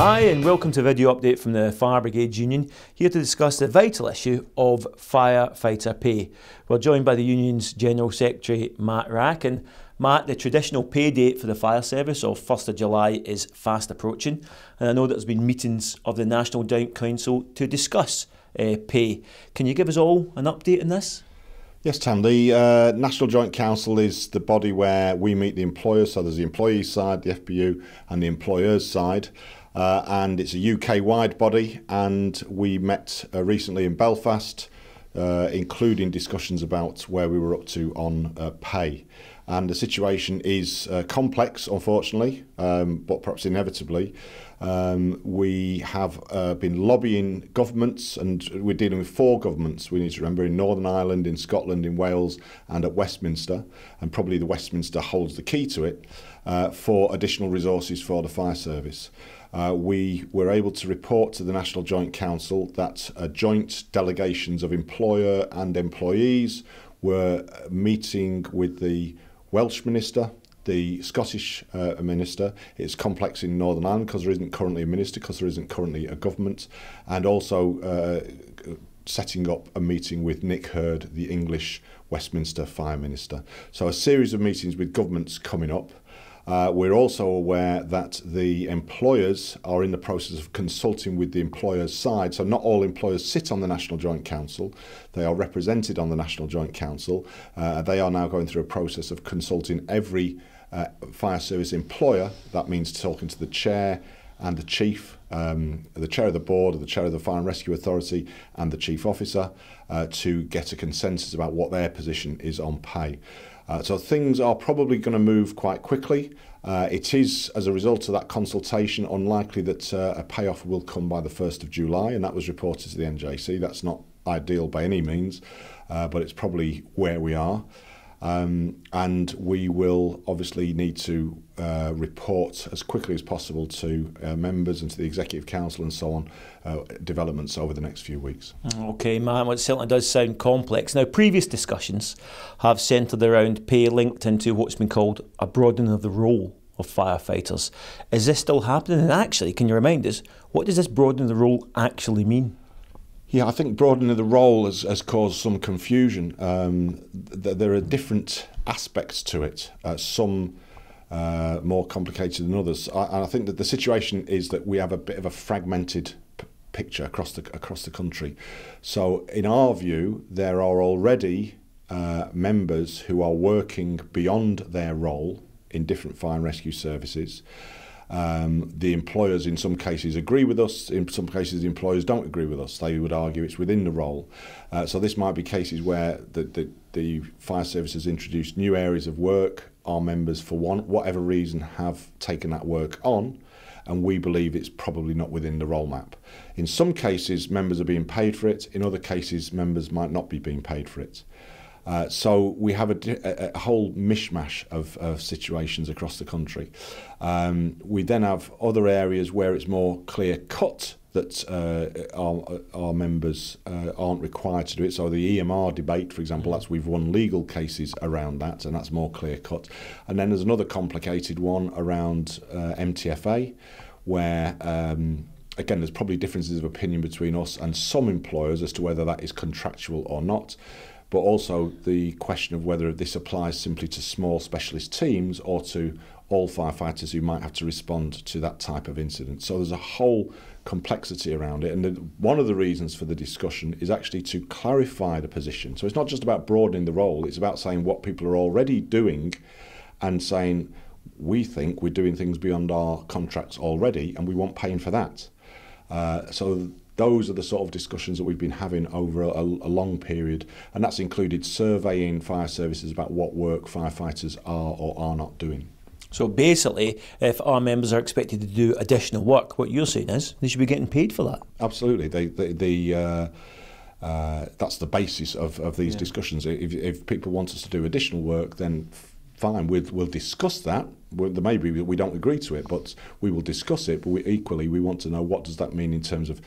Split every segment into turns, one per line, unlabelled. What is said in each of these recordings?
Hi and welcome to a video update from the Fire Brigade Union, here to discuss the vital issue of firefighter pay. We're joined by the union's General Secretary Matt Rack, and Matt, the traditional pay date for the fire service of 1st of July is fast approaching, and I know that there's been meetings of the National Joint Council to discuss pay. Can you give us all an update on this?
Yes, Tam. The National Joint Council is the body where we meet the employers, so there's the employee side, the FBU, and the employers side. And it's a UK-wide body, and we met recently in Belfast, including discussions about where we were up to on pay. And the situation is complex, unfortunately, but perhaps inevitably. We have been lobbying governments, and we're dealing with 4 governments, we need to remember, in Northern Ireland, in Scotland, in Wales, and at Westminster, and probably the Westminster holds the key to it, for additional resources for the fire service. We were able to report to the National Joint Council that joint delegations of employer and employees were meeting with the Welsh Minister, the Scottish Minister. It's complex in Northern Ireland because there isn't currently a minister, because there isn't currently a government, and also setting up a meeting with Nick Hurd, the English Westminster Fire Minister. So a series of meetings with governments coming up. We're also aware that the employers are in the process of consulting with the employers' side. So not all employers sit on the National Joint Council. They are represented on the National Joint Council. They are now going through a process of consulting every fire service employer. That means talking to the chair and the chief, the chair of the board, the chair of the Fire and Rescue Authority, and the chief officer to get a consensus about what their position is on pay. So things are probably going to move quite quickly. It is, as a result of that consultation, unlikely that a payoff will come by the 1st of July, and that was reported to the NJC. That's not ideal by any means, but it's probably where we are. And we will obviously need to report as quickly as possible to members and to the Executive Council and so on, developments over the next few weeks.
Okay, Matt, well, it certainly does sound complex. Now, previous discussions have centred around pay linked into what's been called a broadening of the role of firefighters. Is this still happening? And actually, can you remind us, what does this broadening of the role actually mean?
Yeah, I think broadening the role has caused some confusion. There are different aspects to it, some more complicated than others. And I think that the situation is that we have a bit of a fragmented picture across the country. So in our view, there are already members who are working beyond their role in different fire and rescue services. The employers in some cases agree with us, in some cases the employers don't agree with us. They would argue it's within the role. So this might be cases where the fire service has introduced new areas of work. Our members, for whatever reason, have taken that work on, and we believe it's probably not within the role map. In some cases, members are being paid for it. In other cases, members might not be being paid for it. So we have a whole mishmash of situations across the country. We then have other areas where it's more clear-cut that our members aren't required to do it. So the EMR debate, for example, we've won legal cases around that, and that's more clear-cut. And then there's another complicated one around MTFA, where again, there's probably differences of opinion between us and some employers as to whether that is contractual or not. But also the question of whether this applies simply to small specialist teams or to all firefighters who might have to respond to that type of incident. So there's a whole complexity around it, and one of the reasons for the discussion is actually to clarify the position. So it's not just about broadening the role, it's about saying what people are already doing and saying, we think we're doing things beyond our contracts already and we want paying for that. So those are the sort of discussions that we've been having over a long period, and that's included surveying fire services about what work firefighters are or are not doing.
So basically, if our members are expected to do additional work, what you're saying is they should be getting paid for that.
Absolutely. That's the basis of these discussions. If people want us to do additional work, then fine, we'll discuss that. Maybe we don't agree to it, but we will discuss it. But equally, we want to know, what does that mean in terms of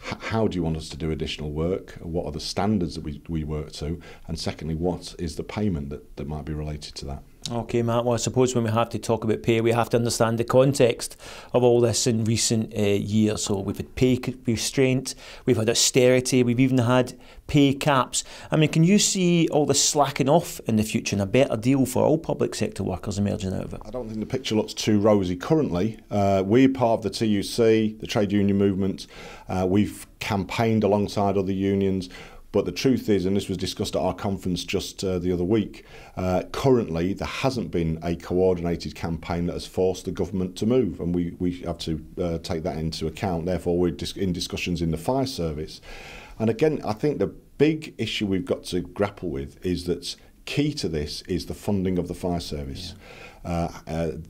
how do you want us to do additional work? What are the standards that we work to? And secondly, what is the payment that might be related to that?
Okay, Matt, well, I suppose when we have to talk about pay, we have to understand the context of all this in recent years. So we've had pay restraint, we've had austerity, we've even had pay caps. I mean, can you see all this slacking off in the future and a better deal for all public sector workers emerging out of it?
I don't think the picture looks too rosy currently. We're part of the TUC, the trade union movement. We've campaigned alongside other unions. But the truth is, and this was discussed at our conference just the other week, currently there hasn't been a coordinated campaign that has forced the government to move, and we have to take that into account. Therefore, we're in discussions in the fire service. And again, I think the big issue we've got to grapple with is that key to this is the funding of the fire service.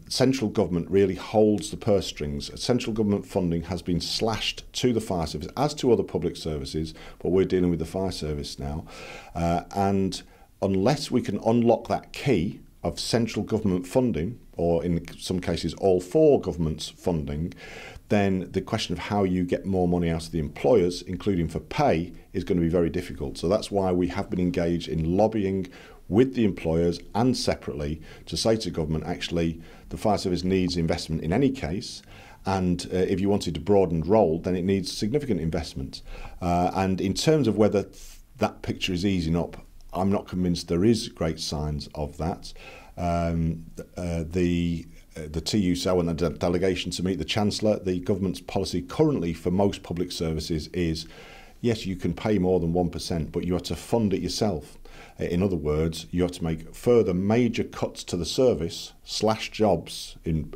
Central government really holds the purse strings. Central government funding has been slashed to the fire service, as to other public services, but we're dealing with the fire service now. And unless we can unlock that key of central government funding, or in some cases all four governments funding, then the question of how you get more money out of the employers, including for pay, is going to be very difficult. So that's why we have been engaged in lobbying with the employers and separately to say to government, actually, the fire service needs investment in any case, and if you wanted to broaden role, then it needs significant investment. And in terms of whether that picture is easing up, I'm not convinced there is great signs of that. The TUC went a delegation to meet the Chancellor. The government's policy currently for most public services is, yes, you can pay more than 1%, but you have to fund it yourself. In other words, you have to make further major cuts to the service, slash jobs in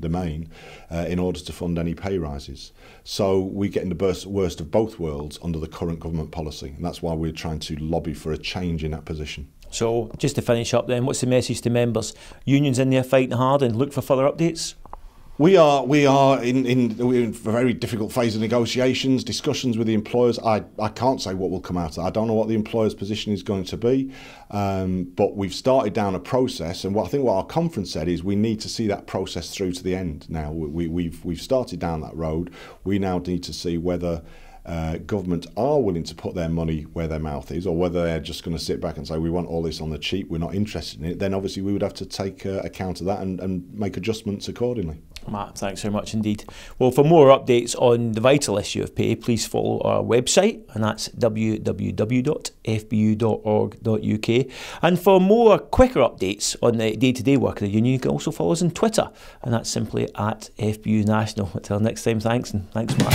the main, in order to fund any pay rises. So we get in the worst of both worlds under the current government policy, and that's why we're trying to lobby for a change in that position.
So just to finish up then, what's the message to members? Unions in there fighting hard and look for further updates?
We're in a very difficult phase of negotiations, discussions with the employers. I can't say what will come out of that. I don't know what the employer's position is going to be, but we've started down a process, and what our conference said is we need to see that process through to the end. Now we've started down that road. We now need to see whether government are willing to put their money where their mouth is, or whether they're just going to sit back and say we want all this on the cheap, we're not interested in it. Then obviously we would have to take account of that and make adjustments accordingly.
Matt, thanks very much indeed. Well, for more updates on the vital issue of pay, please follow our website, and that's www.fbu.org.uk. And for more quicker updates on the day-to-day work of the union, you can also follow us on Twitter, and that's simply @FBU National. Until next time, thanks, and thanks, Matt.